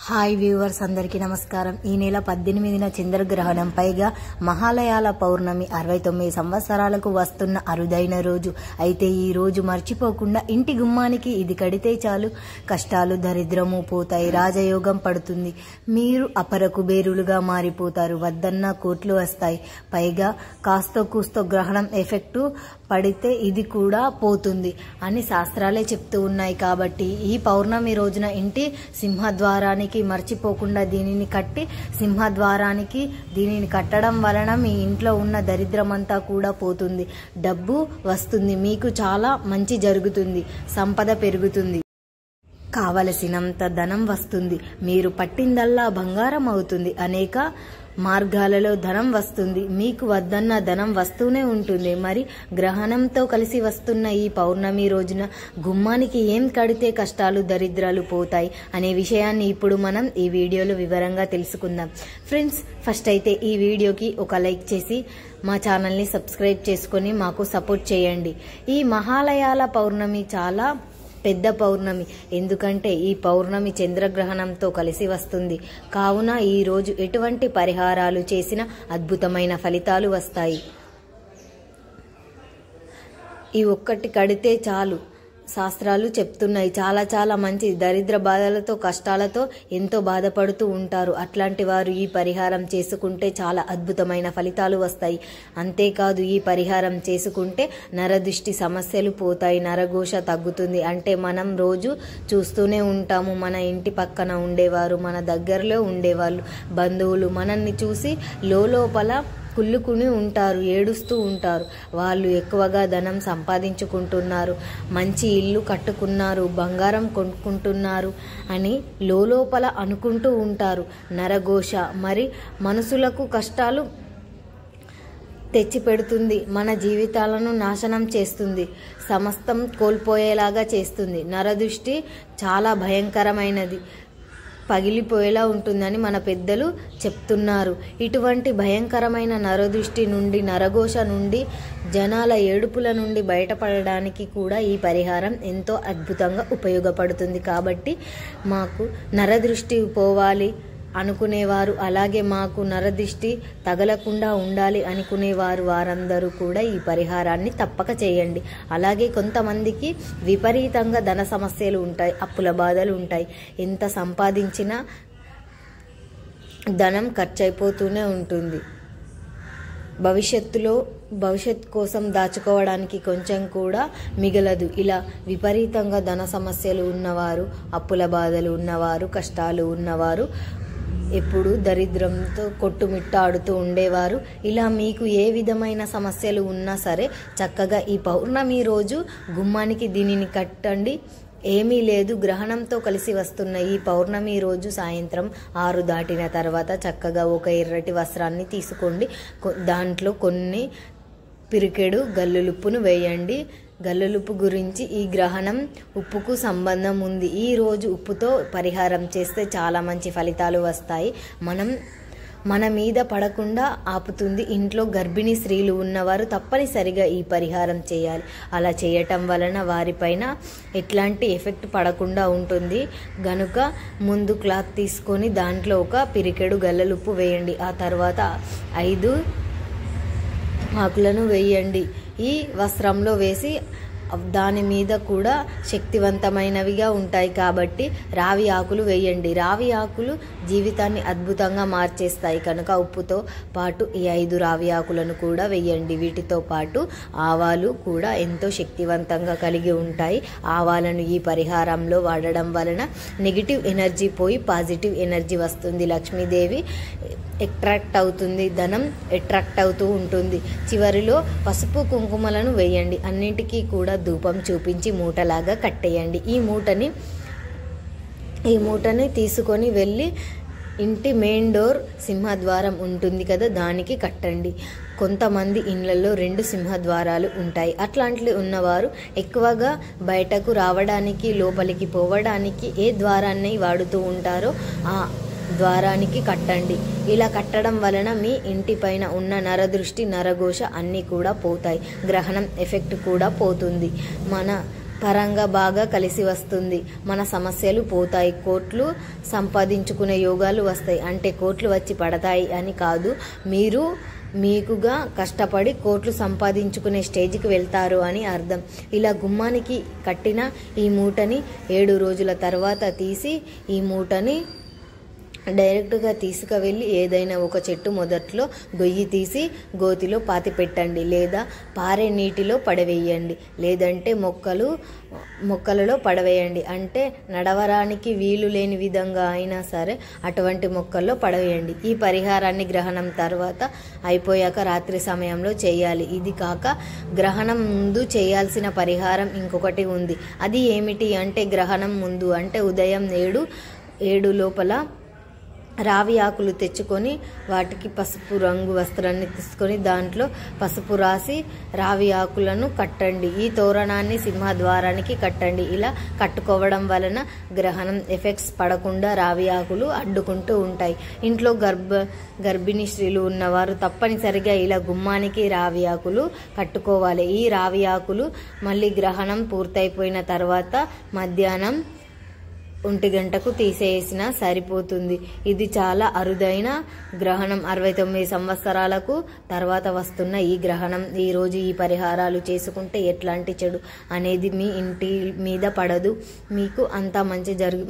Hi viewers అందరికీ నమస్కారం. ఈ నెల 18న చంద్రగ్రహణం, పైగా మహాలయాల పౌర్ణమి, 69 సంవత్సరాలకు వస్తున్న అరుదైన రోజు. అయితే ఈ రోజు మర్చిపోకుండా ఇంటి గుమ్మానికి ఇది కడితే చాలు, కష్టాలు దరిద్రము పోతాయి, రాజయోగం పడుతుంది, మీరు అపర కుబేరులుగా మారిపోతారు, వద్దన్న కోట్లు వస్తాయి. పైగా కాస్తో కూస్తో గ్రహణం ఎఫెక్టు పడితే ఇది కూడా పోతుంది అని శాస్త్రాలే చెప్తూ ఉన్నాయి. కాబట్టి ఈ పౌర్ణమి రోజున ఇంటి సింహద్వారానికి మర్చిపోకుండా దీనిని కట్టి, సింహద్వారానికి దీనిని కట్టడం వలన మీ ఇంట్లో ఉన్న దరిద్రమంతా కూడా పోతుంది, డబ్బు వస్తుంది, మీకు చాలా మంచి జరుగుతుంది, సంపద పెరుగుతుంది, కావలసినంత ధనం వస్తుంది, మీరు పట్టిందల్లా బంగారం అవుతుంది, అనేక మార్గాలలో ధనం వస్తుంది, మీకు వద్దన్న ధనం వస్తూనే ఉంటుంది. మరి గ్రహణంతో కలిసి వస్తున్న ఈ పౌర్ణమి రోజున గుమ్మానికి ఏం కడితే కష్టాలు దరిద్రాలు పోతాయి అనే విషయాన్ని ఇప్పుడు మనం ఈ వీడియోలో వివరంగా తెలుసుకుందాం. ఫ్రెండ్స్, ఫస్ట్ అయితే ఈ వీడియోకి ఒక లైక్ చేసి మా ఛానల్ని సబ్స్క్రైబ్ చేసుకొని మాకు సపోర్ట్ చేయండి. ఈ మహాలయాల పౌర్ణమి చాలా పెద్ద పౌర్ణమి, ఎందుకంటే ఈ పౌర్ణమి చంద్రగ్రహణంతో కలిసి వస్తుంది. కావున ఈ రోజు ఎటువంటి పరిహారాలు చేసినా అద్భుతమైన ఫలితాలు వస్తాయి. ఈ ఒక్కటి కడితే చాలు, శాస్త్రాలు చెప్తున్నాయి, చాలా చాలా మంచి. దరిద్ర బాధలతో కష్టాలతో ఎంతో బాధపడుతూ ఉంటారు, అట్లాంటి వారు ఈ పరిహారం చేసుకుంటే చాలా అద్భుతమైన ఫలితాలు వస్తాయి. అంతేకాదు, ఈ పరిహారం చేసుకుంటే నరదృష్టి సమస్యలు పోతాయి, నరఘోష తగ్గుతుంది. అంటే మనం రోజు చూస్తూనే ఉంటాము, మన ఇంటి పక్కన ఉండేవారు, మన దగ్గరలో ఉండేవాళ్ళు, బంధువులు మనల్ని చూసి లోపల కుళ్ళుకుని ఉంటారు, ఏడుస్తూ ఉంటారు. వాళ్ళు ఎక్కువగా ధనం సంపాదించుకుంటున్నారు, మంచి ఇల్లు కట్టుకున్నారు, బంగారం కొనుక్కుంటున్నారు అని లోపల అనుకుంటూ ఉంటారు. నరఘోష మరి మనసులకు కష్టాలు తెచ్చిపెడుతుంది, మన జీవితాలను నాశనం చేస్తుంది, సమస్తం కోల్పోయేలాగా చేస్తుంది. నరదృష్టి చాలా భయంకరమైనది, పగిలిపోయేలా ఉంటుందని మన పెద్దలు చెప్తున్నారు. ఇటువంటి భయంకరమైన నరదృష్టి నుండి, నరఘోష నుండి, జనాల ఏడుపుల నుండి బయటపడడానికి కూడా ఈ పరిహారం ఎంతో అద్భుతంగా ఉపయోగపడుతుంది. కాబట్టి మాకు నరదృష్టి పోవాలి అనుకునేవారు, అలాగే మాకు నరదృష్టి తగలకుండా ఉండాలి అనుకునేవారు, వారందరూ కూడా ఈ పరిహారాన్ని తప్పక చేయండి. అలాగే కొంతమందికి విపరీతంగా ధన సమస్యలు ఉంటాయి, అప్పుల బాధలు ఉంటాయి, ఎంత సంపాదించినా ధనం ఖర్చయిపోతూనే ఉంటుంది. భవిష్యత్ కోసం దాచుకోవడానికి కొంచెం కూడా మిగలదు. ఇలా విపరీతంగా ధన సమస్యలు ఉన్నవారు, అప్పుల బాధలు ఉన్నవారు, కష్టాలు ఉన్నవారు, ఎప్పుడు దరిద్రంతో కొట్టుమిట్టాడుతూ ఉండేవారు, ఇలా మీకు ఏ విధమైన సమస్యలు ఉన్నా సరే చక్కగా ఈ పౌర్ణమి రోజు గుమ్మానికి దీనిని కట్టండి. ఏమీ లేదు, గ్రహణంతో కలిసి వస్తున్న ఈ పౌర్ణమి రోజు సాయంత్రం 6 దాటిన తర్వాత చక్కగా ఒక ఎర్రటి వస్త్రాన్ని తీసుకోండి, దాంట్లో కొన్ని పిరికెడు గల్లులుప్పును వేయండి. గల్లులుప్పు గురించి, ఈ గ్రహణం ఉప్పుకు సంబంధం ఉంది. ఈ రోజు ఉప్పుతో పరిహారం చేస్తే చాలా మంచి ఫలితాలు వస్తాయి. మన మీద పడకుండా ఆపుతుంది. ఇంట్లో గర్భిణీ స్త్రీలు ఉన్నవారు తప్పనిసరిగా ఈ పరిహారం చేయాలి. అలా చేయటం వలన వారిపైన ఎట్లాంటి ఎఫెక్ట్ పడకుండా ఉంటుంది. గనుక ముందు క్లాత్ తీసుకొని దాంట్లో ఒక పిరికెడు గల్లలుప్పు వేయండి. ఆ తర్వాత 5 ఆకులను వేయండి. ఈ వస్త్రంలో వేసి దాని మీద కూడా శక్తివంతమైనవిగా ఉంటాయి కాబట్టి రావి ఆకులు వేయండి. రావి ఆకులు జీవితాన్ని అద్భుతంగా మార్చేస్తాయి కనుక ఉప్పుతో పాటు ఈ 5 రావి ఆకులను కూడా వేయండి. వీటితో పాటు ఆవాలు కూడా ఎంతో శక్తివంతంగా కలిగి ఉంటాయి. ఆవాలను ఈ పరిహారంలో వాడడం వలన నెగిటివ్ ఎనర్జీ పోయి పాజిటివ్ ఎనర్జీ వస్తుంది, లక్ష్మీదేవి అట్రాక్ట్ అవుతుంది, ధనం అట్రాక్ట్ అవుతూ ఉంటుంది. చివరిలో పసుపు కుంకుమలను వేయండి. అన్నింటికీ కూడా ధూపం చూపించి మూటలాగా కట్టేయండి. ఈ మూటని తీసుకొని వెళ్ళి ఇంటి మెయిన్ డోర్ సింహద్వారం ఉంటుంది కదా, దానికి కట్టండి. కొంతమంది ఇళ్లలో 2 సింహద్వారాలు ఉంటాయి. అట్లాంటివి ఉన్నవారు ఎక్కువగా బయటకు రావడానికి, లోపలికి పోవడానికి ఏ ద్వారాన్ని వాడుతూ ఉంటారో ఆ ద్వారానికి కట్టండి. ఇలా కట్టడం వలన మీ ఇంటిపైన ఉన్న నరదృష్టి, నరఘోష అన్నీ కూడా పోతాయి, గ్రహణం ఎఫెక్ట్ కూడా పోతుంది. మన పరంగా బాగా కలిసి వస్తుంది. మన సమస్యలు పోతాయి. కోట్లు సంపాదించుకునే యోగాలు వస్తాయి. అంటే కోట్లు వచ్చి పడతాయి అని కాదు, మీకుగా కష్టపడి కోట్లు సంపాదించుకునే స్టేజ్కి వెళ్తారు అని అర్థం. ఇలా గుమ్మానికి కట్టిన ఈ మూటని 7 రోజుల తర్వాత తీసి ఈ మూటని డైరెక్ట్గా తీసుకువెళ్ళి ఏదైనా ఒక చెట్టు మొదట్లో గొయ్యి తీసి గోతిలో పాతి పెట్టండి, లేదా పారే నీటిలో పడవేయండి, లేదంటే మొక్కలలో పడవేయండి. అంటే నడవడానికి వీలు లేని విధంగా అయినా సరే అటువంటి మొక్కల్లో పడవేయండి. ఈ పరిహారాన్ని గ్రహణం తర్వాత అయిపోయాక రాత్రి సమయంలో చేయాలి. ఇది కాక గ్రహణం ముందు చేయాల్సిన పరిహారం ఇంకొకటి ఉంది. అది ఏమిటి అంటే, గ్రహణం ముందు అంటే ఉదయం 7 లోపల రావి ఆకులు తెచ్చుకొని వాటికి పసుపు రంగు వస్త్రాన్ని తీసుకొని దాంట్లో పసుపు రాసి రావి ఆకులను కట్టండి. ఈ తోరణాన్ని సింహద్వారానికి కట్టండి. ఇలా కట్టుకోవడం వలన గ్రహణం ఎఫెక్ట్స్ పడకుండా రావి ఆకులు అడ్డుకుంటూ ఉంటాయి. ఇంట్లో గర్భిణీ స్త్రీలు ఉన్నవారు తప్పనిసరిగా ఇలా గుమ్మానికి రావి ఆకులు కట్టుకోవాలి. ఈ రావి ఆకులు మళ్ళీ గ్రహణం పూర్తయిపోయిన తర్వాత మధ్యాహ్నం 1 గంటకు తీసేసినా సరిపోతుంది. ఇది చాలా అరుదైన గ్రహణం. 69 సంవత్సరాలకు తర్వాత వస్తున్న ఈ గ్రహణం. ఈ రోజు ఈ పరిహారాలు చేసుకుంటే ఎట్లాంటి చెడు అనేది మీ ఇంటి మీద పడదు. మీకు అంతా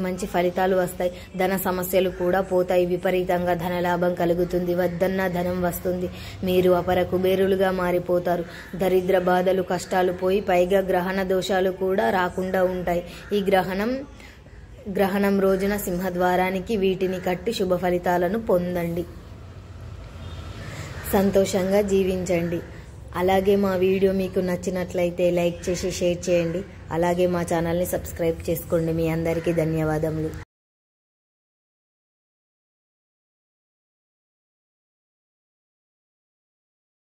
మంచి ఫలితాలు వస్తాయి. ధన సమస్యలు కూడా పోతాయి. విపరీతంగా ధనలాభం కలుగుతుంది. వద్దన్న ధనం వస్తుంది. మీరు అపర కుబేరులుగా మారిపోతారు. దరిద్ర బాధలు కష్టాలు పోయి పైగా గ్రహణ దోషాలు కూడా రాకుండా ఉంటాయి. ఈ గ్రహణం రోజున సింహద్వారానికి వీటిని కట్టి శుభ ఫలితాలను పొందండి. సంతోషంగా జీవించండి. అలాగే మా వీడియో మీకు నచ్చినట్లయితే లైక్ చేసి షేర్ చేయండి. అలాగే మా ఛానల్ని సబ్స్క్రైబ్ చేసుకోండి. మీ అందరికీ ధన్యవాదములు.